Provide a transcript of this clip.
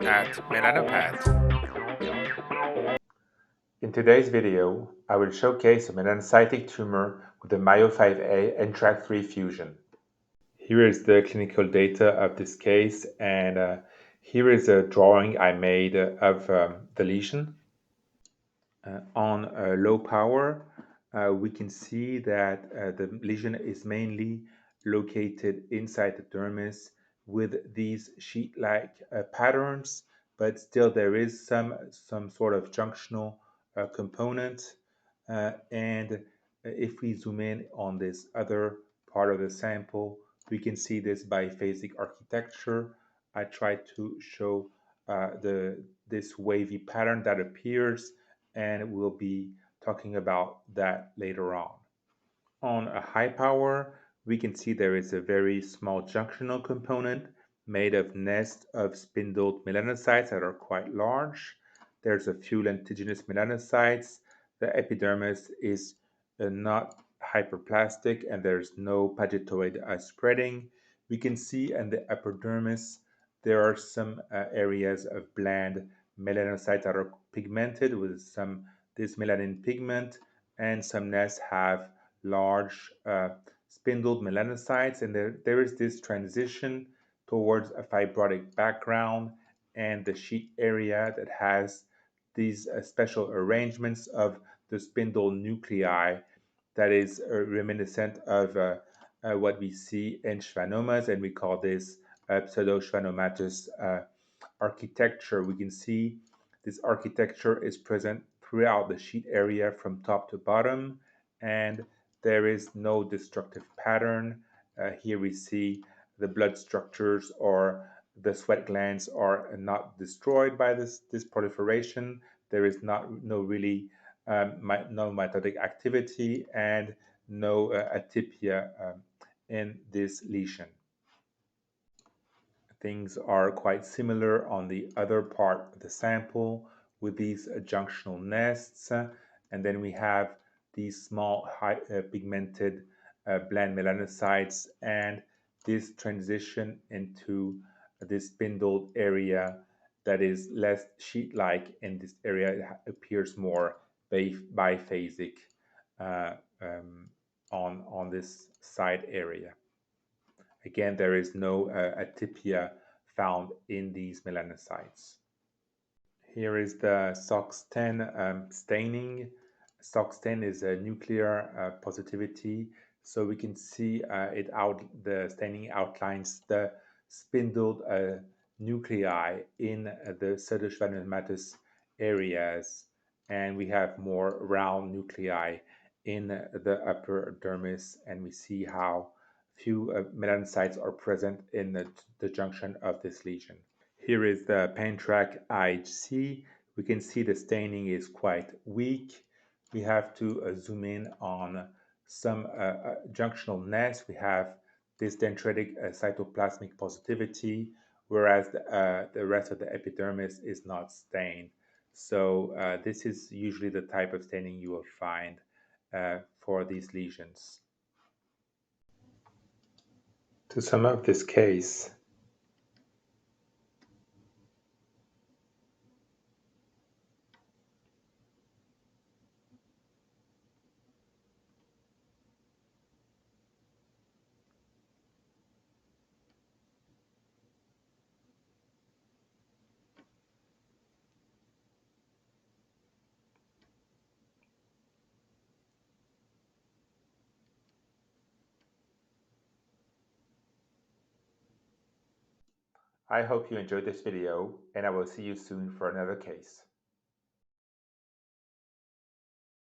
at Melanopath. In today's video, I will showcase a melanocytic tumor with a MYO5A-NTRK3 fusion. Here is the clinical data of this case, and here is a drawing I made of the lesion. On low power, we can see that the lesion is mainly located inside the dermis with these sheet-like patterns, but still there is some sort of junctional component. And if we zoom in on this other part of the sample, we can see this biphasic architecture. I tried to show this wavy pattern that appears, and we'll be talking about that later on. On a high power, we can see there is a very small junctional component made of nests of spindled melanocytes that are quite large. There's a few lentiginous melanocytes. The epidermis is not hyperplastic and there's no pagetoid spreading. We can see in the epidermis there are some areas of bland melanocytes that are pigmented with some this melanin pigment, and some nests have large spindled melanocytes, and there is this transition towards a fibrotic background and the sheet area that has these special arrangements of the spindle nuclei that is reminiscent of what we see in schwannomas, and we call this pseudoschwannomatous architecture. We can see this architecture is present throughout the sheet area from top to bottom, and there is no destructive pattern. Here we see the blood structures or the sweat glands are not destroyed by this proliferation. There is no really no mitotic activity and no atypia in this lesion. Things are quite similar on the other part of the sample with these junctional nests, and then we have these small pigmented bland melanocytes, and this transition into this spindled area that is less sheet-like. In this area it appears more biphasic uh, on this side area. Again, there is no atypia found in these melanocytes. Here is the SOX10 staining. SOX10 is a nuclear positivity, so we can see the staining outlines the spindled nuclei in the pseudoschwannomatous areas, and we have more round nuclei in the upper dermis, and we see how few melanocytes are present in the junction of this lesion. Here is the pan-track IHC. We can see the staining is quite weak. We have to zoom in on some junctional nests. We have this dendritic cytoplasmic positivity, whereas the rest of the epidermis is not stained. So this is usually the type of staining you will find for these lesions. To sum up this case, I hope you enjoyed this video, and I will see you soon for another case.